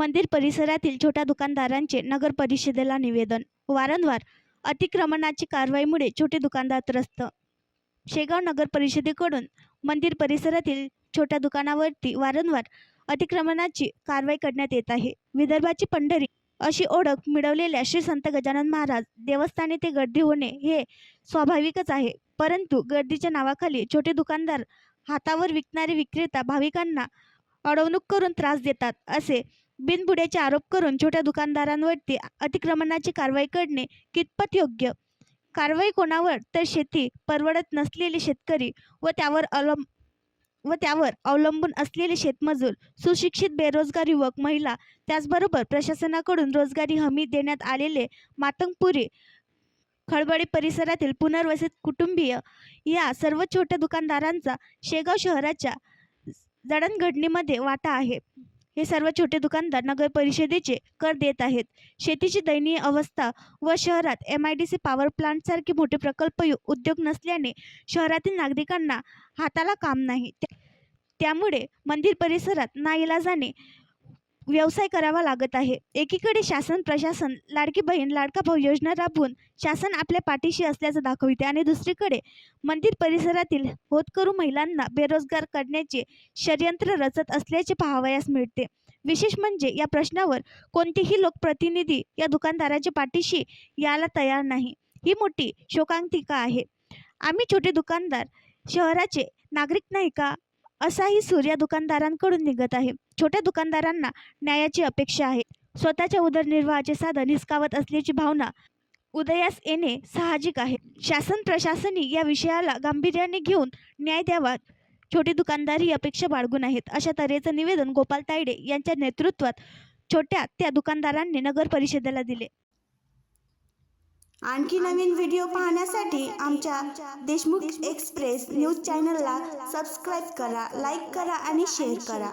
मंदिर परिसरातील छोट्या दुकानदारांचे नगर परिषदेला निवेदन. वारंवार अतिक्रमणाची कारवाईमुळे छोटे दुकानदार त्रस्त. शेगाव नगर परिषदेकडून मंदिर परिसरातील छोट्या दुकानावरती वारंवार अतिक्रमणाची कारवाई करण्यात येत आहे. विदर्भाची पंढरी अशी ओळख मिळवलेल्या श्री संत गजानन महाराज देवस्थानी ते गर्दी होणे हे स्वाभाविकच आहे. परंतु गर्दीच्या नावाखाली छोटे दुकानदार, हातावर विकणारे विक्रेता भाविकांना अडवणूक करून त्रास देतात असे बिनबुडाचे आरोप करून छोट्या दुकानदारांवरती अतिक्रमणाची कारवाई करणे कितपत योग्य? कारवाई कोणावर? तर शेती परवडत नसलेले शेतकरी व त्यावर अवलंबून असलेले शेतमजूर, सुशिक्षित बेरोजगार युवक, महिला, त्याचबरोबर प्रशासनाकडून रोजगारी हमी देण्यात आलेले मातंगपुरी, खळबळे परिसरातील पुनर्वसित कुटुंबीय या सर्व छोट्या दुकानदारांचा शेगाव शहराच्या जडणघडणीमध्ये वाटा आहे. हे सर्व छोटे दुकानदार नगर परिषदेचे कर देत आहेत. शेतीची दयनीय अवस्था व शहरात MIDC पॉवर प्लांटसारखे मोठे प्रकल्प उद्योग नसल्याने शहरातील नागरिकांना हाताला काम नाही. त्यामुळे मंदिर परिसरात नाईलाजाने व्यवसाय करावा लागत आहे. एकीकडे शासन प्रशासन लाडकी बहीण लाडका भाऊ योजना राबवून शासन आपल्या पाठीशी असल्याचं दाखविते आणि दुसरीकडे मंदिर परिसरातील होतकरू महिलांना बेरोजगार करण्याचे षडयंत्र रचत असल्याचे पाहावयास मिळते. विशेष म्हणजे या प्रश्नावर कोणतेही लोकप्रतिनिधी या दुकानदाराच्या पाठीशी यायला तयार नाही. ही मोठी शोकांतिका आहे. आम्ही छोटे दुकानदार शहराचे नागरिक नाही का, असाही सूर या दुकानदारांकडून निघत आहे. छोट्या दुकानदारांना न्यायाची अपेक्षा आहे. स्वतःच्या उदरनिर्वाहाचे साधन हिसकावत असल्याची भावना उदयास येणे साहजिक आहे. शासन प्रशासनी या विषयाला गांभीर्याने घेऊन न्याय द्यावा. छोटे दुकानदार ही अपेक्षा बाळगून आहेत. अशा तऱ्हेचं निवेदन गोपाल तायडे यांच्या नेतृत्वात छोट्या त्या दुकानदारांनी नगर परिषदेला दिले. आणखी नवीन व्हिडिओ पाहण्यासाठी आमच्या देशमुख एक्सप्रेस न्यूज चॅनलला सबस्क्राईब करा, लाईक करा आणि शेअर करा.